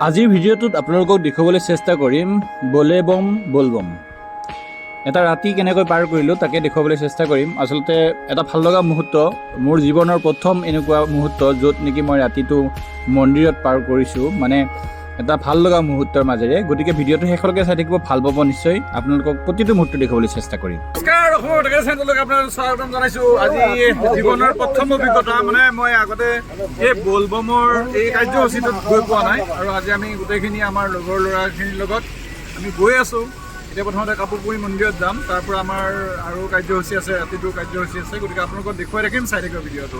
আজিৰ ভিডিঅ'টোত আপোনালোকক দেখুৱাবলৈ চেষ্টা কৰিম বলে বম বলবম। এটা ৰাতি কেনেকৈ পাৰ কৰিলোঁ তাকে দেখুৱাবলৈ চেষ্টা কৰিম। আচলতে এটা ভাল লগা মুহূৰ্ত, মোৰ জীৱনৰ প্ৰথম এনেকুৱা মুহূৰ্ত য'ত নেকি মই ৰাতিটো মন্দিৰত পাৰ কৰিছোঁ, মানে এটা ভাল লগা মুহূৰ্তৰ মাজেৰে। গতিকে ভিডিঅ'টো শেষলৈকে চাই থাকিব, ভাল পাব নিশ্চয়। আপোনালোকক প্ৰতিটো মুহূৰ্ত দেখুৱাবলৈ চেষ্টা কৰিম। নমস্কাৰ, আপোনালোকক স্বাগতম জনাইছোঁ। আজি জীৱনৰ প্ৰথম অভিজ্ঞতা, মানে মই আগতে এই বলবমৰ এই কাৰ্যসূচীটোত গৈ পোৱা নাই, আৰু আজি আমি গোটেইখিনি আমাৰ লগৰ ল'ৰাখিনিৰ লগত আমি গৈ আছোঁ। এতিয়া প্ৰথমতে কাপুৰপুৰী মন্দিৰত যাম, তাৰ পৰা আমাৰ আৰু কাৰ্যসূচী আছে, ৰাতিটোৰ কাৰ্যসূচী আছে। গতিকে আপোনালোকক দেখুৱাই ৰাখিম, চাই থাকিব ভিডিঅ'টো।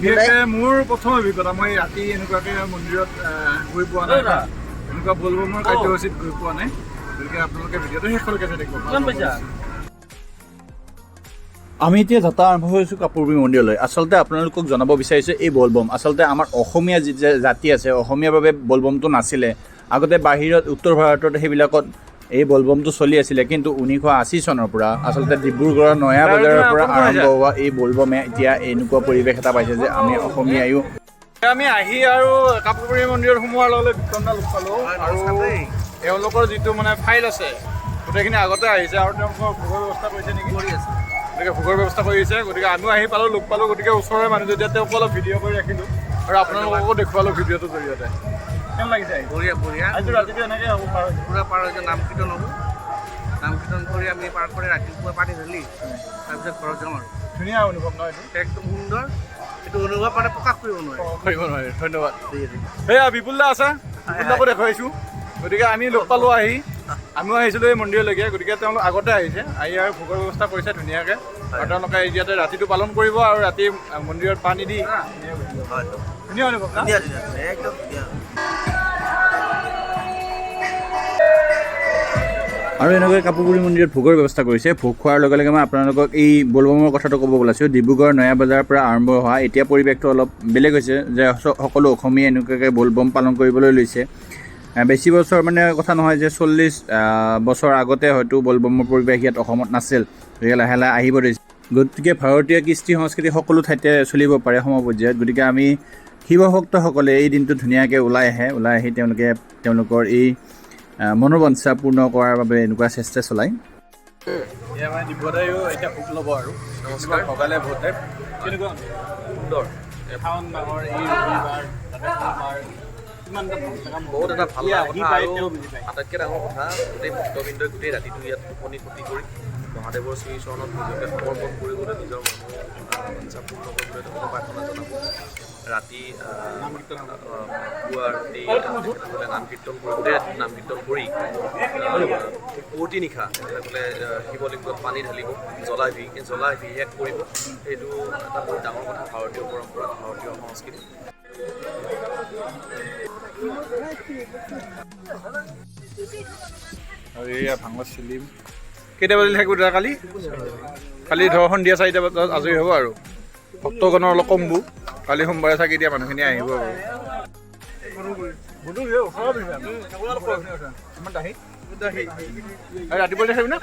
বিশেষকৈ মোৰ প্ৰথম অভিজ্ঞতা, মই ৰাতি এনেকুৱাকৈ মন্দিৰত গৈ পোৱা নাই, এনেকুৱা বলবমৰ কাৰ্যসূচীত গৈ পোৱা নাই। গতিকে আপোনালোকে ভিডিঅ'টো শেষলৈকে চাই থাকিব। আমি এতিয়া যাত্ৰা আৰম্ভ কৰিছোঁ কাপুৰপুৰী মন্দিৰলৈ। আচলতে আপোনালোকক জনাব বিচাৰিছোঁ, এই বলবম আচলতে আমাৰ অসমীয়া যি জাতি আছে, অসমীয়াৰ বাবে বলবমটো নাছিলে। আগতে বাহিৰত উত্তৰ ভাৰতত সেইবিলাকত এই বলবমটো চলি আছিলে, কিন্তু 1980 চনৰ পৰা আচলতে ডিব্ৰুগড়ৰ নয়া বজাৰৰ পৰা আৰম্ভ হোৱা এই বলবমে এতিয়া এনেকুৱা পৰিৱেশ এটা পাইছে যে আমি অসমীয়াইও আমি আহি আৰু কাপুৰপুৰী মন্দিৰত সোমোৱাৰ লগে লগে বিতৰণডাল লগ পালোঁ, আৰু তেওঁলোকৰ যিটো মানে ফাইল আছে গোটেইখিনি আগতে আহিছে, আৰু তেওঁলোকৰ ভোগৰ ব্যৱস্থা কৰিছে নেকি, কৰি আছে। গতিকে ভোগৰ ব্যৱস্থা কৰিছে। গতিকে আমিও আহি পালোঁ, লগ পালোঁ। গতিকে ওচৰৰে মানুহ যেতিয়া তেওঁক অলপ ভিডিঅ' কৰি ৰাখিলোঁ, আৰু আপোনালোককো দেখুৱালোঁ ভিডিঅ'টোৰ জৰিয়তে। কেনে লাগিছে? বঢ়িয়া বঢ়িয়া। আজি ৰাতিটো এনেকৈ হ'ব, পুৰা পাৰ হৈছে। নাম কীৰ্তন হ'ব, নাম কীৰ্তন কৰি আমি পাৰ কৰি ৰাতিপুৱা পানী ঢালি তাৰপিছত ঘৰত যাম। আৰু ধুনীয়া অনুভৱ নহয় এইটো, একদম সুন্দৰ। এইটো অনুভৱ মানে প্ৰকাশ কৰিব নোৱাৰে। ধন্যবাদ। সেয়া বিপুল দা আছে, বিপুল দাকো দেখুৱাইছোঁ। গতিকে আমি লগ পালোঁ আহি, আমিও আহিছিলোঁ এই মন্দিৰলৈকে। গতিকে তেওঁলোক আগতে আহিছে, আহি আৰু ভোগৰ ব্যৱস্থা কৰিছে ধুনীয়াকৈ, আৰু তেওঁলোকে ইয়াতে ৰাতিটো পালন কৰিব, আৰু ৰাতি মন্দিৰত পানী দি ধুনীয়া অনুভৱ। একদম আৰু এনেকৈ কাপুৰপুৰী মন্দিৰত ভোগৰ ব্যৱস্থা কৰিছে। ভোগ খোৱাৰ লগে লগে মই আপোনালোকক এই বলবমৰ কথাটো ক'ব ওলাইছোঁ। ডিব্ৰুগড় নয়া বজাৰৰ পৰা আৰম্ভ হোৱা এতিয়া পৰিৱেশটো অলপ বেলেগ হৈছে, যে সকলো অসমীয়াই এনেকুৱাকৈ বলবম পালন কৰিবলৈ লৈছে। বেছি বছৰ মানে কথা নহয় যে 40 বছৰ আগতে হয়তো বলবমৰ পৰিৱেশ ইয়াত অসমত নাছিল, গতিকে লাহে লাহে আহিব ধৰিছে। গতিকে ভাৰতীয় কৃষ্টি সংস্কৃতি সকলো ঠাইতে চলিব পাৰে সমপৰ্যায়ত। গতিকে আমি শিৱভক্তসকলে এই দিনটো ধুনীয়াকৈ ওলাই আহি তেওঁলোকে তেওঁলোকৰ এই মনোবাঞ্ছা পূৰ্ণ কৰাৰ বাবে এনেকুৱা চেষ্টা চলায়। এয়া মানে দিব্যদায়ো এতিয়া ভোগ ল'ব, আৰু নমস্কাৰ ভগালে ভোট টাইপ কেনেকুৱা সুন্দৰ। এখন ডাঙৰ এই ৰবিবাৰ বহুত এটা ভাল লগা কথা, আৰু আটাইতকৈ ডাঙৰ কথা, গোটেই ভক্তবৃন্দই গোটেই ৰাতিটো ইয়াত টোপনি ক্ষতি কৰি মহাদেৱৰ শ্ৰীচৰণত নিজকে সমৰ্পণ কৰিবলৈ, নিজৰ মনোবাঞ্ছা পূৰ্ণ কৰিবলৈ তেখেতক প্ৰাৰ্থনা জনাব। ৰাতি পুৱাৰ তেখেতসকলে নাম কীৰ্তন কৰি, গোটেই ৰাতি নাম কীৰ্তন কৰি পুৱতি নিশা তেখেতসকলে শিৱলিংগত পানী ঢালিব, জ্বলাভিষেক কৰিব। সেইটো এটা বহুত ডাঙৰ কথা, ভাৰতীয় পৰম্পৰা, ভাৰতীয় সংস্কৃতি। আৰু এয়া ভাঙৰ চিলিম কেইটা বাজিল থাকিব দাদা? কালি ধৰ সন্ধিয়া 4টা বজাত আজৰি হ'ব, আৰু ভক্তগণৰ অলপ কমবো। কালি সোমবাৰে চাগে এতিয়া মানুহখিনি আহিব। ৰাতিপুৱা দেখাবি না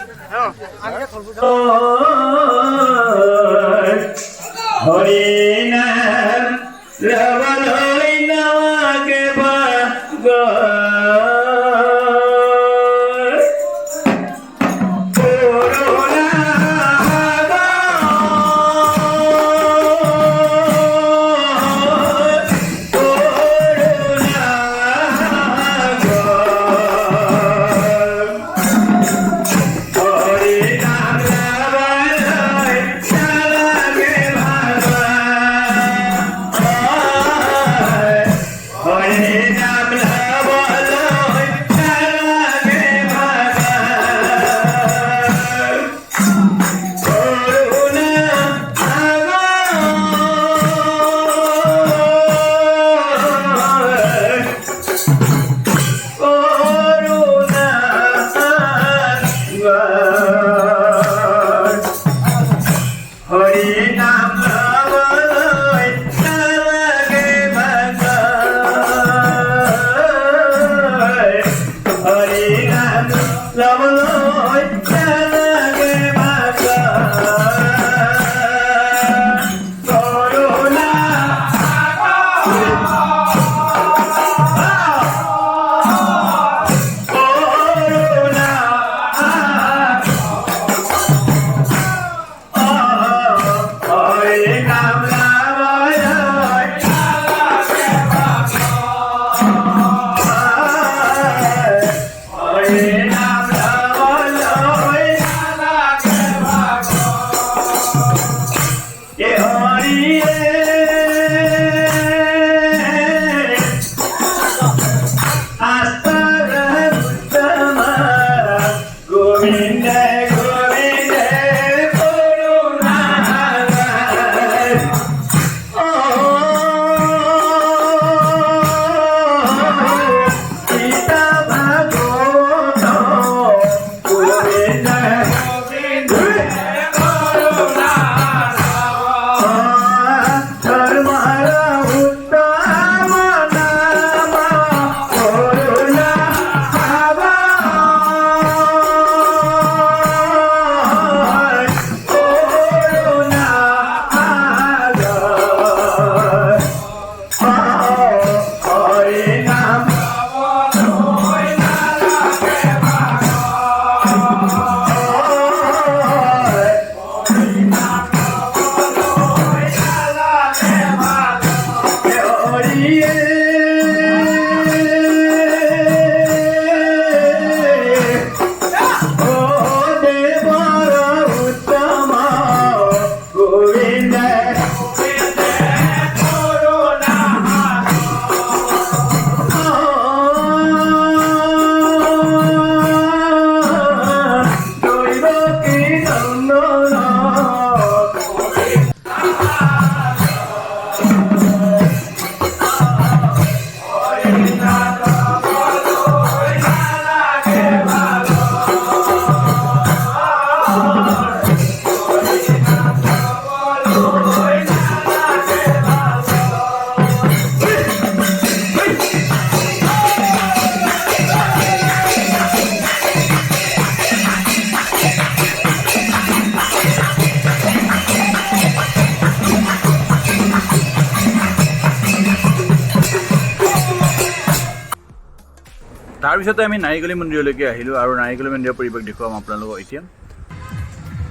তাৰপিছতে আমি নাৰিকলী মন্দিৰলৈকে আহিলোঁ আৰু নাৰিকলী মন্দিৰৰ পৰিৱেশ দেখুৱাম আপোনালোকক এতিয়া।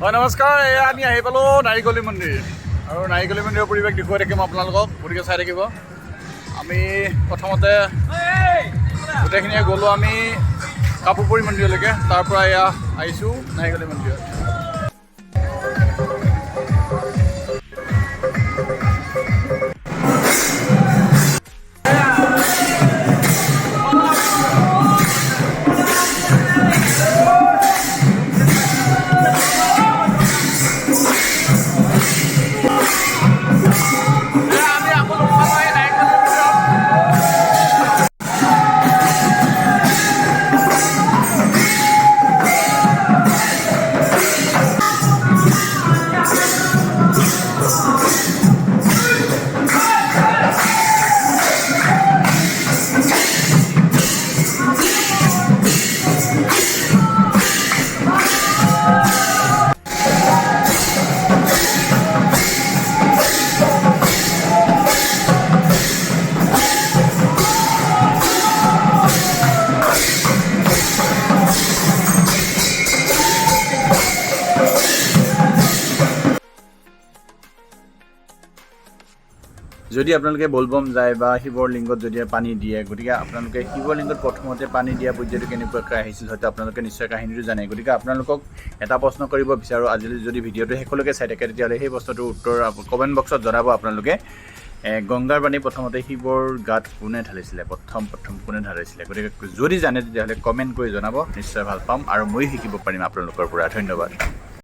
হয় নমস্কাৰ, এয়া আমি আহি পালোঁ নাৰিকলী মন্দিৰ আৰু নাৰিকলী মন্দিৰৰ পৰিৱেশ দেখুৱাই থাকিম আপোনালোকক, গতিকে চাই থাকিব। আমি প্ৰথমতে গোটেইখিনিয়ে গ'লোঁ আমি কাপুৰপুৰী মন্দিৰলৈকে, তাৰ পৰা এয়া আহিছোঁ নাৰিকলী মন্দিৰত। যদি আপোনালোকে বলবম যায় বা শিৱৰ লিংগত যদি পানী দিয়ে, গতিকে আপোনালোকে শিৱৰ লিংগত প্ৰথমতে পানী দিয়া পৰ্যায়টো কেনেকুৱাকৈ আহিছিল হয়তো আপোনালোকে নিশ্চয় কাহিনীটো জানে। গতিকে আপোনালোকক এটা প্ৰশ্ন কৰিব বিচাৰোঁ, আজি যদি ভিডিঅ'টো শেষলৈকে চাই থাকে তেতিয়াহ'লে সেই প্ৰশ্নটোৰ উত্তৰ কমেণ্ট বক্সত জনাব আপোনালোকে। গংগাৰ পানী প্ৰথমতে শিৱৰ গাত কোনে ঢালিছিলে, প্ৰথম কোনে ঢালিছিলে? গতিকে যদি জানে তেতিয়াহ'লে কমেণ্ট কৰি জনাব, নিশ্চয় ভাল পাম আৰু ময়ো শিকিব পাৰিম আপোনালোকৰ পৰা। ধন্যবাদ।